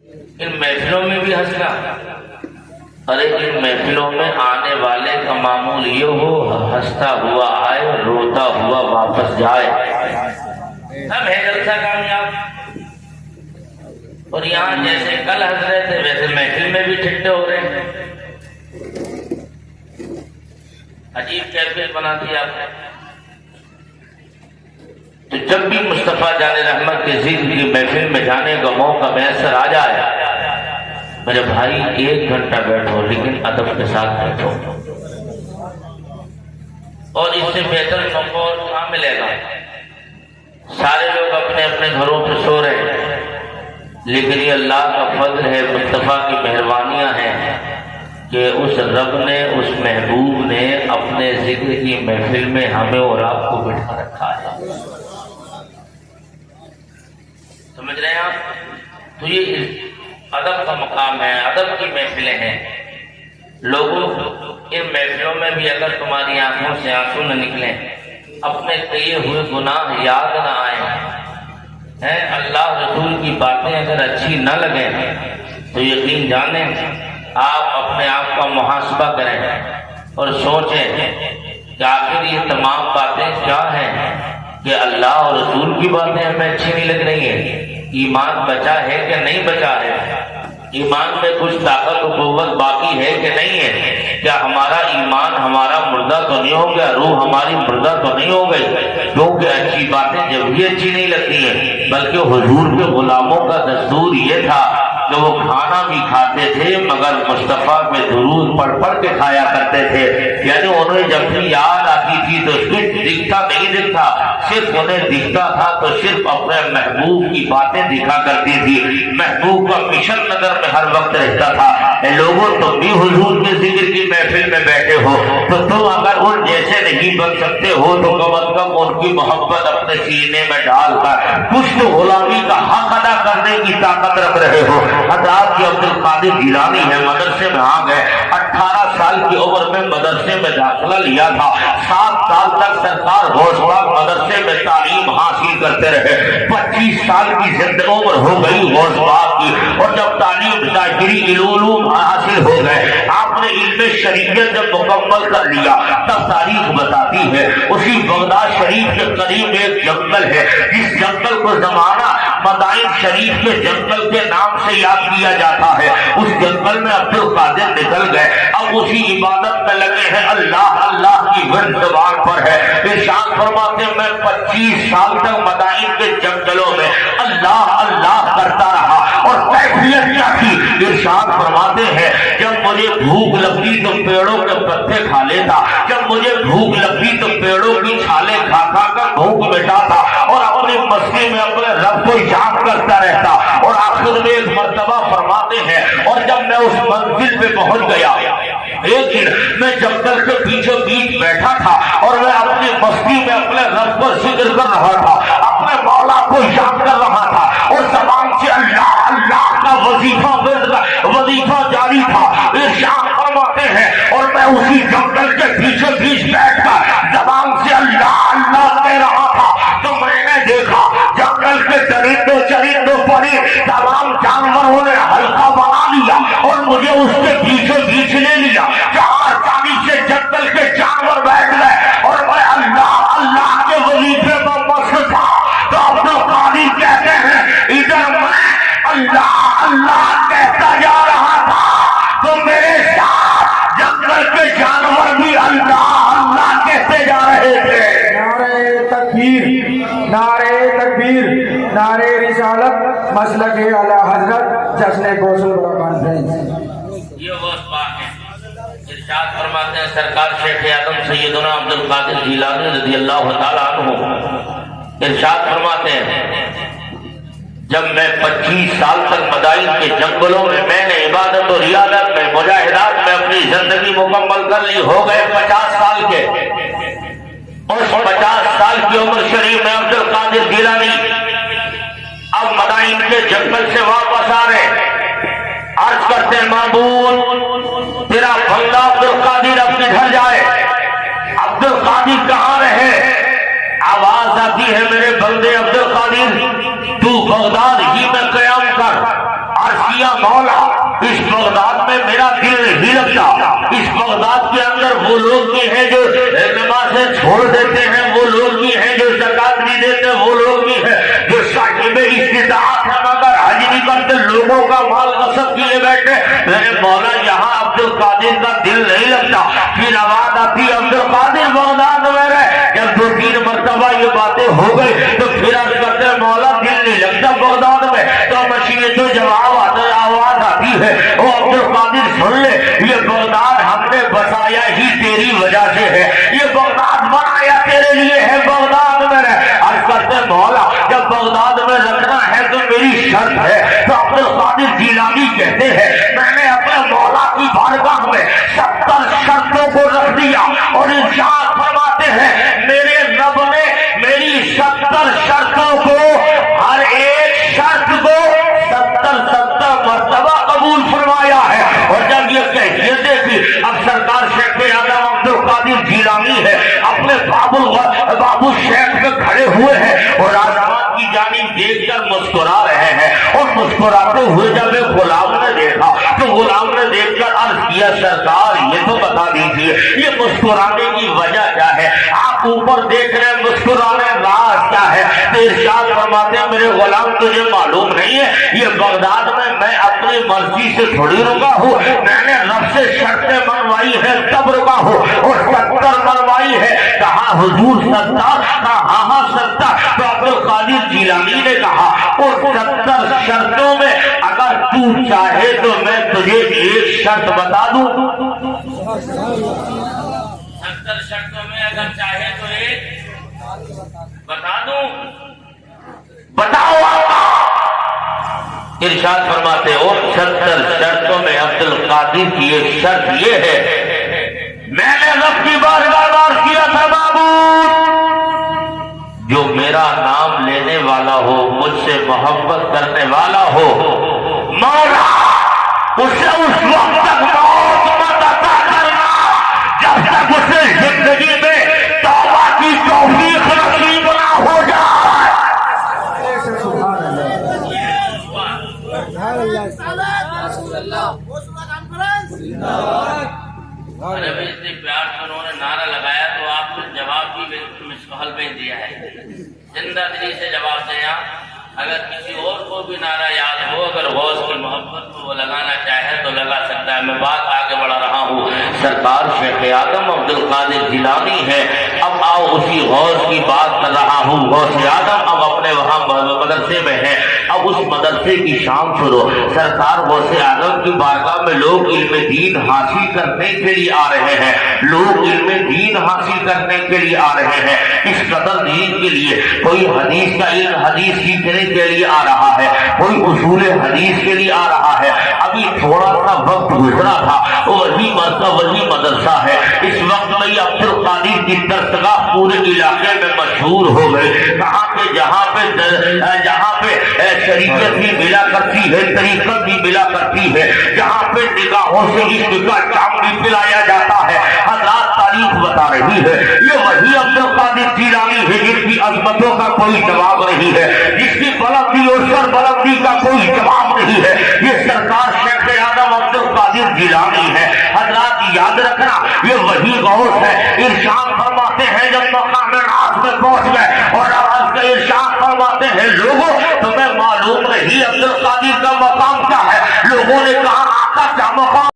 ان محفلوں میں بھی ہنسنا، ارے ان محفلوں میں آنے والے کا معمول یہ ہو ہنستا ہوا آئے روتا ہوا واپس جائے، سب ہے جلسہ کامیاب۔ اور یہاں جیسے کل ہنس رہے تھے ویسے محفل میں بھی ٹھٹے ہو رہے ہیں، عجیب کیفیت بنا دی آپ نے۔ تو جب بھی مصطفیٰ جان رحمت کے ذکر کی محفل میں جانے کا موقع میسر آ جائے، میرے بھائی 1 گھنٹہ بیٹھو لیکن ادب کے ساتھ بیٹھو، اور اس سے بہتر موقع اور کہاں ملے گا؟ سارے لوگ اپنے اپنے گھروں پہ سو رہے ہیں، لیکن یہ اللہ کا فضل ہے، مصطفیٰ کی مہربانیاں ہیں کہ اس رب نے، اس محبوب نے اپنے ذکر کی محفل میں ہمیں اور آپ کو بٹھا رکھا ہے۔ سمجھ رہے ہیں آپ؟ تو یہ ادب کا مقام ہے، ادب کی محفلیں ہیں۔ لوگوں ان محفلوں میں بھی اگر تمہاری آنکھوں سے آنسو نہ نکلیں، اپنے کیے ہوئے گناہ یاد نہ آئیں، اللہ رسول کی باتیں اگر اچھی نہ لگیں، تو یقین جانیں آپ اپنے آپ کا محاسبہ کریں اور سوچیں کہ آخر یہ تمام باتیں کیا ہیں کہ اللہ اور رسول کی باتیں ہمیں اچھی نہیں لگ رہی ہیں؟ ایمان بچا ہے کہ نہیں بچا ہے؟ ایمان میں کچھ طاقت و قوت باقی ہے کہ نہیں ہے؟ کیا ہمارا ایمان ہمارا مردہ تو نہیں ہو گیا؟ روح ہماری مردہ تو نہیں ہو گئی؟ کیونکہ اچھی باتیں جب بھی اچھی نہیں لگتی ہیں، بلکہ حضور کے غلاموں کا دستور یہ تھا کہ وہ کھانا بھی کھاتے تھے مگر مصطفیٰ میں درود پڑھ پڑھ کے کھایا کرتے تھے، یعنی انہیں جب بھی یاد آتی تھی تو صرف دکھتا نہیں دکھتا، صرف انہیں دکھتا تھا تو صرف اپنے محبوب کی باتیں دکھا کرتی تھی، محبوب کا مشن نظر میں ہر وقت رہتا تھا۔ اے لوگوں تم بھی حضور کے ذکر کی محفل میں بیٹھے ہو تو تم اگر ان جیسے نہیں بن سکتے ہو تو کم از کم ان کی محبت اپنے سینے میں ڈال کر کچھ تو غلامی کا حق ادا کرنے کی طاقت رکھ رہے ہو۔ حضرات کی عبد القادر جیلانی ہے، مدرسے میں آ گئے، 18 سال کی عمر میں مدرسے میں داخلہ لیا تھا، 7 سال تک سرکار غوث پاک مدرسے میں تعلیم حاصل کرتے رہے، 25 سال کی زندگی عمر ہو گئی غوث پاک کی، اور جب تعلیم ظاہری علوم حاصل ہو گئے، آپ نے علم شریعت جب مکمل کر لیا، تب تاریخ بتاتی ہے اسی بغداد شریف کے قریب ایک جنگل ہے، جس جنگل کو زمانہ مدائن شریف کے جنگل کے نام سے یاد کیا جاتا ہے۔ اس جنگل میں عبد القادر نکل گئے، اب اسی عبادت میں لگے ہیں، اللہ اللہ کی ورد زبان پر ہے۔ ارشاد فرماتے ہیں میں 25 سال تک مدائن کے جنگلوں میں اللہ اللہ کرتا رہا، اور کیفیت کیا تھی؟ ارشاد فرماتے ہیں جب مجھے بھوک لگتی تو پیڑوں کے پتے کھا لیتا، جب مجھے بھوک لگتی تو پیڑوں کی چھالیں کھا کھا کر بھوک مٹاتا، اور اپنی مستی میں اپنے رب کو یاد کرتا رہتا، اور آخر میں ایک مرتبہ فرماتے ہیں اور جب میں اس منزل پہ پہنچ گیا، ایک دن میں جنگل کے پیچھے بیچ بیٹھا تھا اور میں اپنی مستی میں اپنے رب کو ذکر کر رہا تھا، اپنے مولا کو یاد کر رہا تھا، اور زبان سے اللہ اللہ کا وظیفہ جاری تھا۔ ارشاد فرماتے ہیں اور میں اسی جنگل کے پیچھے بیچ بیٹھ کر زبان سے اللہ اللہ کہہ رہا تھا، تو میں نے دیکھا جنگل کے چرندوں پرندوں تمام جانوروں نے حلقہ بنا لیا اور مجھے اس کے پیچھے بیچ لے لیا، چار پانی سے جنگل کے جانور بیٹھ گئے اور میں اللہ اللہ کے وظیفے میں مست تھا۔ تو عبد القادر کہتے ہیں ادھر میں اللہ اللہ کہتا جا رہا تھا تو میرے ساتھ جنگل کے جانور بھی اللہ اللہ کہتے جا رہے تھے۔ نعرہ تکبیر، نعرہ تکبیر، نعرہ رسالت، مسلک اعلی حضرت، جشن گوسل بڑا کانفرنس۔ یہ وہ بات ہے، ارشاد فرماتے ہیں سرکار شیخ اعظم سیدنا عبد القادر جیلانی رضی اللہ تعالیٰ عنہ ارشاد فرماتے ہیں جب میں 25 سال تک مدائن کے جنگلوں میں نے عبادت اور ریاضت میں مجاہدات میں اپنی زندگی مکمل کر لی، ہو گئے 50 سال کے، اس 50 سال کی عمر شریف میں عبد القادر جیلانی اب مدائن کے جنگل سے واپس آ رہے، عرض کرتے ہیں معبود تیرا بندہ عبد القادر اب کدھر جائے؟ عبد القادر کہاں رہے؟ آواز آتی ہے میرے بندے عبد القادر تو بغداد ہی میں قیام کر، عرض مولا اس بغداد میں میرا دل نہیں لگتا. اس بغداد کے اندر وہ لوگ بھی ہیں جو نمازیں چھوڑ دیتے ہیں, وہ لوگ بھی ہیں جو زکات نہیں دیتے, وہ لوگ بھی ہیں جو صاحب استطاعت ہے مگر حج نہیں کرتے, لوگوں کا مال غصب کیے بیٹھے. میرے مولا یہاں عبد القادر کا دل نہیں لگتا. پھر آواز آتی عبد القادر بغداد میں رہے. جب 2-3 مرتبہ یہ باتیں ہو گئی تو پھر عرض کرتے مولا دل نہیں لگتا بغداد میں. تو مشین تو جواب آتا ہے, آواز آتی ہے او عبد القادر سن لے, یہ بغداد ہم نے بسایا ہی تیری وجہ سے ہے, یہ بغداد بنایا تیرے لیے ہے, بغداد میں رہ. عرض کرتے مولا جب بغداد میں رکھنا ہے تو میری شرط ہے. تو عبد القادر جیلانی کہتے ہیں میں نے اپنے مولا کی بارگاہ میں 70 شرطوں کو رکھ دیا اور ارشاد فرماتے ہیں میرے رب نے میری 70 شرطوں کو, ہر ایک شرط کو 70 مرتبہ قبول فرمایا ہے. اور جب یہ کیفیت دیکھی, اب سرکار شیخ اعظم عبد القادر جیلانی ہے اپنے بابو شیخ میں کھڑے ہوئے ہیں اور آسمان کی جانب دیکھ کر مسکرا رہے ہیں. اور مسکراتے ہوئے جب ایک غلام نے دیکھا تو غلام نے دیکھ کر عرض کیا سرکار یہ تو بتا دیجیے یہ مسکرانے کی وجہ کیا ہے, آپ اوپر دیکھ رہے ہیں مسکرانے راز کیا ہے. تو ارشاد فرماتے ہیں میرے غلام تجھے معلوم نہیں ہے یہ بغداد میں اپنی مرضی سے تھوڑی رکا ہوں, میں نے رب سے شرطیں منوائی ہے تب رکا ہوں اور 70 منوائی ہے. کہا حضور 70, کہا ہاں 70. تو عبد القادر جیلانی نے کہا اور 70 شرطوں میں اگر تو چاہے تو میں تجھے ایک شرط بتا دوں. 70 شرطوں میں اگر چاہے تو ایک بتا دوں, بتاؤ آقا. ارشاد فرماتے اور 70 شرطوں میں عبد القادر کی ایک شرط یہ ہے میں نے رب کی بار کیا تھا معبود جو میرا نام لینے والا ہو, مجھ سے محبت کرنے والا ہو, مولا اسے اس وقت تک موت مت عطا کرنا جب تک اسے زندگی میں توبہ کی توفیق نصیب نہ ہو جائے. ارے اتنے پیار سے انہوں نے نعرہ لگایا تو آپ نے جواب بھی مسحل بھیج دیا ہے. زندہ دلی سے جواب دیں. اگر کسی اور کو بھی نعرہ یاد ہو, اگر غوث کی محبت کو وہ لگانا چاہے تو لگا سکتا ہے. میں بات آگے بڑھا رہا ہوں. سرکار شیخ اعظم عبد القادر جیلانی ہے. اب آؤ اسی غوث کی بات کر رہا ہوں. غوث اعظم اب اپنے وہاں مدرسے میں ہے. اب اس مدرسے کی شام سنو. سرکار غوث اعظم کی بارگاہ میں لوگ علم دین حاصل کرنے کے لیے آ رہے ہیں, لوگ علم دین حاصل کرنے کے لیے آ رہے ہیں. اس قدر دین کے لیے کوئی حدیث کا علم حدیث سیکھنے کے لیے آ رہا ہے, کوئی اصول حدیث کے لیے آ رہا ہے. ابھی تھوڑا سا وقت گزرا تھا, وہی مدرسہ ہے. اس وقت میں عبد القادر کی درسگاہ پورے علاقے میں مشہور ہو گئے. کہاں پہ جہاں پہ شریعت بھی ملا کرتی ہے, طریقت بھی ملا کرتی ہے, جہاں پہ نگاہوں سے عشق کا جام بھی پلایا جاتا ہے. حضرات تاریخ بتا رہی ہے یہ وہی عبد القادر جیلانی ہے جس کی عظمتوں کا کوئی جواب نہیں ہے, جس کی بلندی اور سر بلندی کا کوئی جواب نہیں ہے. یہ سرکار شیخ اعظم عبد القادر جیلانی ہے. حضرات یاد رکھنا یہ وہی غوث ہے. ارشاد فرماتے ہیں جب مقام راز میں پہنچ گئے اور آواز کا ارشاد فرماتے ہیں لوگوں تمہیں معلوم نہیں عبد القادر کا مقام کیا ہے. لوگوں نے کہا